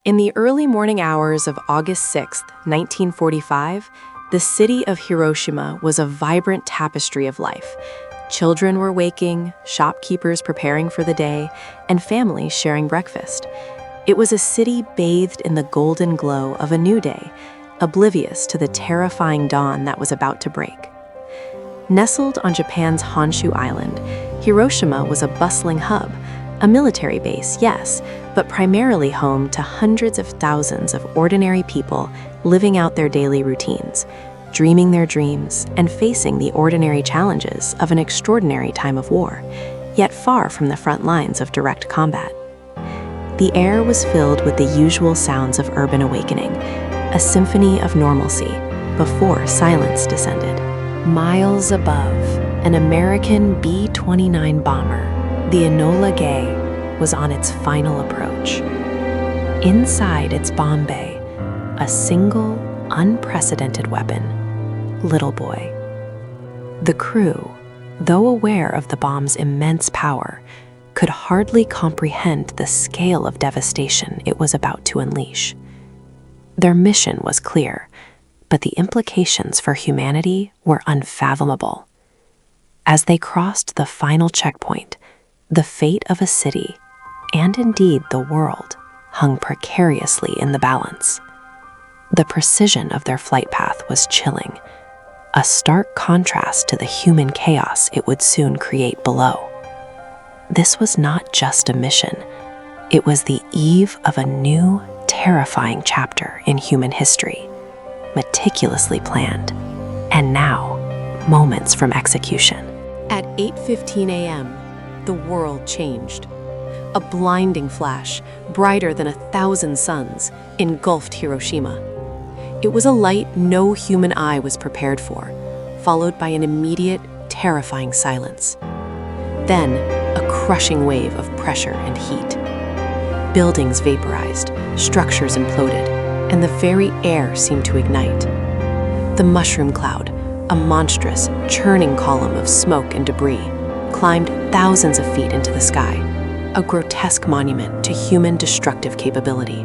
In the early morning hours of August 6, 1945, the city of Hiroshima was a vibrant tapestry of life. Children were waking, shopkeepers preparing for the day, and families sharing breakfast. It was a city bathed in the golden glow of a new day, oblivious to the terrifying dawn that was about to break. Nestled on Japan's Honshu Island, Hiroshima was a bustling hub, a military base, yes, but primarily home to hundreds of thousands of ordinary people living out their daily routines, dreaming their dreams, and facing the ordinary challenges of an extraordinary time of war, yet far from the front lines of direct combat. The air was filled with the usual sounds of urban awakening, a symphony of normalcy before silence descended. Miles above, an American B-29 bomber, the Enola Gay, was on its final approach. Inside its bomb bay, a single, unprecedented weapon, Little Boy. The crew, though aware of the bomb's immense power, could hardly comprehend the scale of devastation it was about to unleash. Their mission was clear, but the implications for humanity were unfathomable. As they crossed the final checkpoint, the fate of a city, and indeed the world, hung precariously in the balance. The precision of their flight path was chilling, a stark contrast to the human chaos it would soon create below. This was not just a mission, it was the eve of a new, terrifying chapter in human history, meticulously planned, and now, moments from execution. At 8:15 a.m., the world changed. A blinding flash, brighter than 1,000 suns, engulfed Hiroshima. It was a light no human eye was prepared for, followed by an immediate, terrifying silence. Then, a crushing wave of pressure and heat. Buildings vaporized, structures imploded, and the very air seemed to ignite. The mushroom cloud, a monstrous, churning column of smoke and debris, climbed thousands of feet into the sky, a grotesque monument to human destructive capability.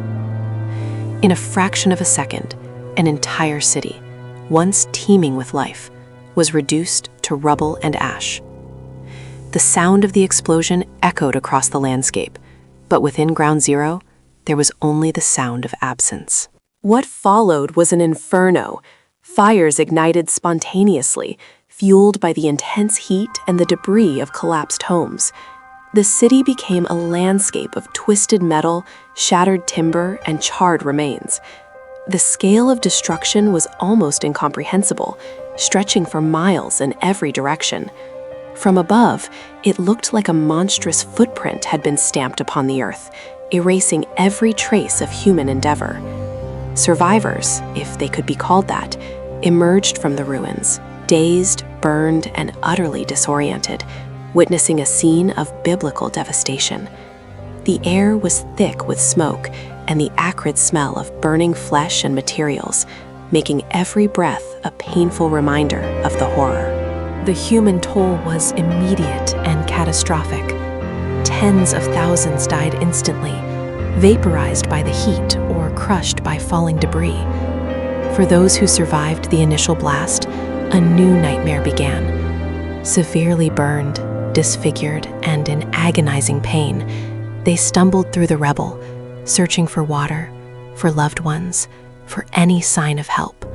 In a fraction of a second, an entire city, once teeming with life, was reduced to rubble and ash. The sound of the explosion echoed across the landscape, but within Ground Zero, there was only the sound of absence. What followed was an inferno. Fires ignited spontaneously, fueled by the intense heat and the debris of collapsed homes. The city became a landscape of twisted metal, shattered timber, and charred remains. The scale of destruction was almost incomprehensible, stretching for miles in every direction. From above, it looked like a monstrous footprint had been stamped upon the earth, erasing every trace of human endeavor. Survivors, if they could be called that, emerged from the ruins, dazed, burned, and utterly disoriented, witnessing a scene of biblical devastation. The air was thick with smoke and the acrid smell of burning flesh and materials, making every breath a painful reminder of the horror. The human toll was immediate and catastrophic. Tens of thousands died instantly, vaporized by the heat or crushed by falling debris. For those who survived the initial blast, a new nightmare began. Severely burned, disfigured, and in agonizing pain, they stumbled through the rubble, searching for water, for loved ones, for any sign of help.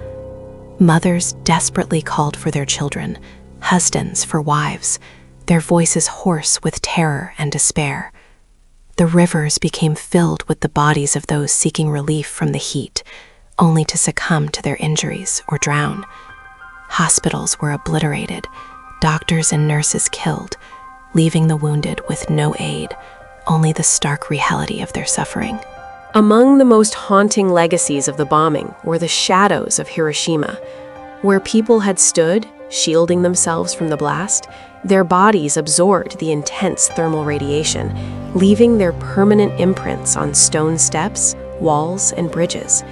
Mothers desperately called for their children, husbands for wives, their voices hoarse with terror and despair. The rivers became filled with the bodies of those seeking relief from the heat, only to succumb to their injuries or drown. Hospitals were obliterated, doctors and nurses killed, leaving the wounded with no aid, only the stark reality of their suffering. Among the most haunting legacies of the bombing were the shadows of Hiroshima. Where people had stood, shielding themselves from the blast, their bodies absorbed the intense thermal radiation, leaving their permanent imprints on stone steps, walls, and bridges.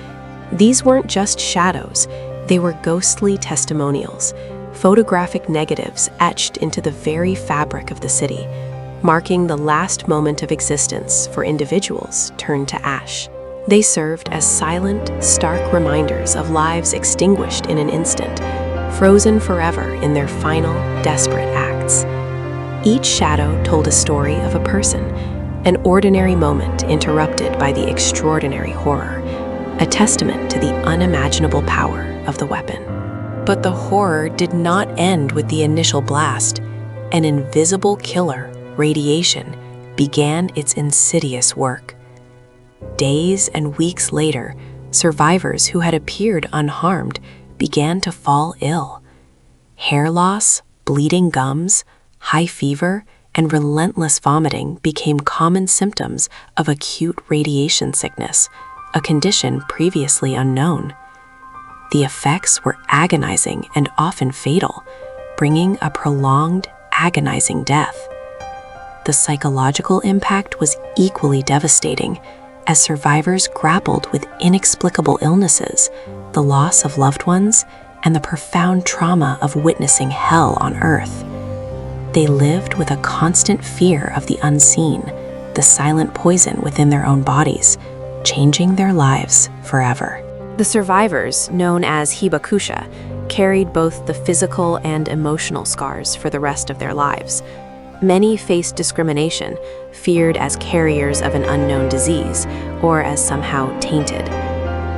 These weren't just shadows, they were ghostly testimonials, photographic negatives etched into the very fabric of the city, marking the last moment of existence for individuals turned to ash. They served as silent, stark reminders of lives extinguished in an instant, frozen forever in their final, desperate acts. Each shadow told a story of a person, an ordinary moment interrupted by the extraordinary horror, a testament to the unimaginable power of the weapon. But the horror did not end with the initial blast. An invisible killer, radiation, began its insidious work. Days and weeks later, survivors who had appeared unharmed began to fall ill. Hair loss, bleeding gums, high fever, and relentless vomiting became common symptoms of acute radiation sickness, a condition previously unknown. The effects were agonizing and often fatal, bringing a prolonged, agonizing death. The psychological impact was equally devastating, as survivors grappled with inexplicable illnesses, the loss of loved ones, and the profound trauma of witnessing hell on Earth. They lived with a constant fear of the unseen, the silent poison within their own bodies, changing their lives forever. The survivors, known as hibakusha, carried both the physical and emotional scars for the rest of their lives. Many faced discrimination, feared as carriers of an unknown disease, or as somehow tainted.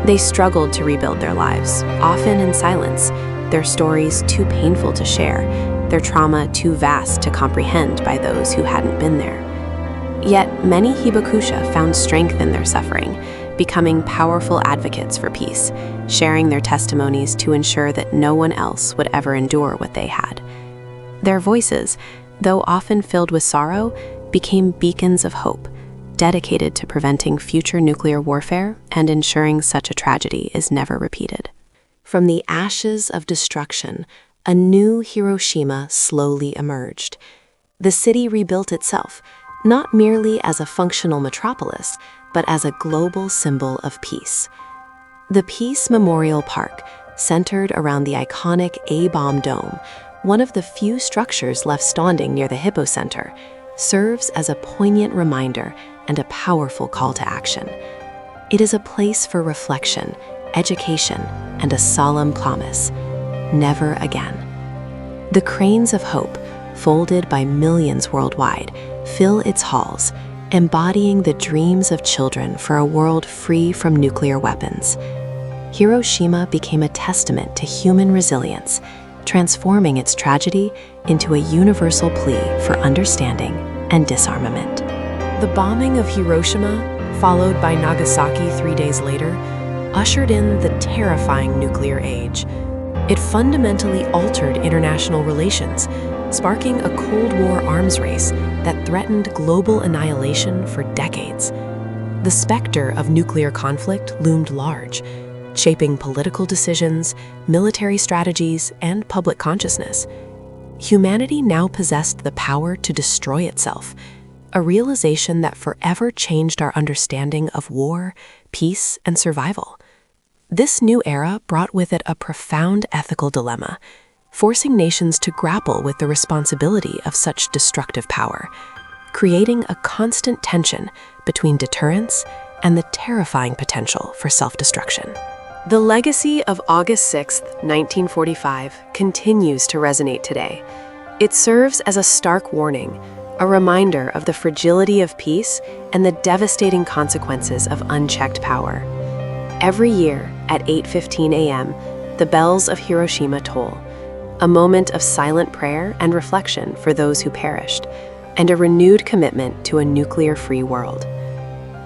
They struggled to rebuild their lives, often in silence, their stories too painful to share, their trauma too vast to comprehend by those who hadn't been there. Yet many hibakusha found strength in their suffering, becoming powerful advocates for peace, sharing their testimonies to ensure that no one else would ever endure what they had. Their voices, though often filled with sorrow, became beacons of hope, dedicated to preventing future nuclear warfare and ensuring such a tragedy is never repeated. From the ashes of destruction, a new Hiroshima slowly emerged. The city rebuilt itself, not merely as a functional metropolis, but as a global symbol of peace. The Peace Memorial Park, centered around the iconic A-bomb dome, one of the few structures left standing near the Hippo Center, serves as a poignant reminder and a powerful call to action. It is a place for reflection, education, and a solemn promise: never again. The cranes of hope, folded by millions worldwide, fill its halls, embodying the dreams of children for a world free from nuclear weapons. Hiroshima became a testament to human resilience, transforming its tragedy into a universal plea for understanding and disarmament. The bombing of Hiroshima, followed by Nagasaki 3 days later, ushered in the terrifying nuclear age. It fundamentally altered international relations, sparking a Cold War arms race that threatened global annihilation for decades. The specter of nuclear conflict loomed large, shaping political decisions, military strategies, and public consciousness. Humanity now possessed the power to destroy itself, a realization that forever changed our understanding of war, peace, and survival. This new era brought with it a profound ethical dilemma, forcing nations to grapple with the responsibility of such destructive power, creating a constant tension between deterrence and the terrifying potential for self-destruction. The legacy of August 6, 1945, continues to resonate today. It serves as a stark warning, a reminder of the fragility of peace and the devastating consequences of unchecked power. Every year at 8:15 a.m., the bells of Hiroshima toll, a moment of silent prayer and reflection for those who perished, and a renewed commitment to a nuclear-free world.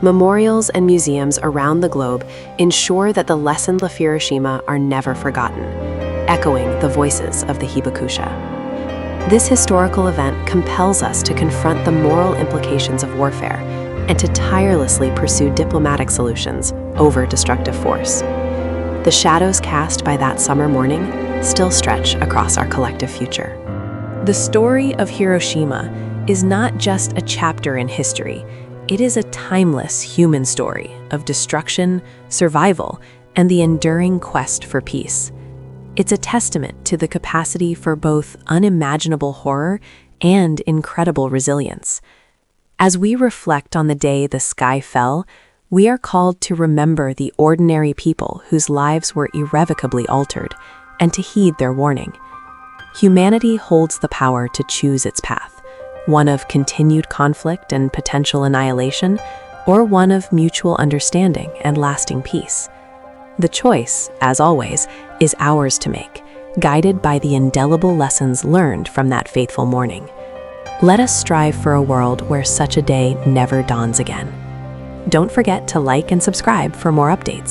Memorials and museums around the globe ensure that the lessons of Hiroshima are never forgotten, echoing the voices of the hibakusha. This historical event compels us to confront the moral implications of warfare and to tirelessly pursue diplomatic solutions over destructive force. The shadows cast by that summer morning still stretch across our collective future. The story of Hiroshima is not just a chapter in history. It is a timeless human story of destruction, survival, and the enduring quest for peace. It's a testament to the capacity for both unimaginable horror and incredible resilience. As we reflect on the day the sky fell, We are called to remember the ordinary people whose lives were irrevocably altered, and to heed their warning. Humanity holds the power to choose its path, one of continued conflict and potential annihilation, or one of mutual understanding and lasting peace. The choice, as always, is ours to make, guided by the indelible lessons learned from that faithful morning. Let us strive for a world where such a day never dawns again. Don't forget to like and subscribe for more updates.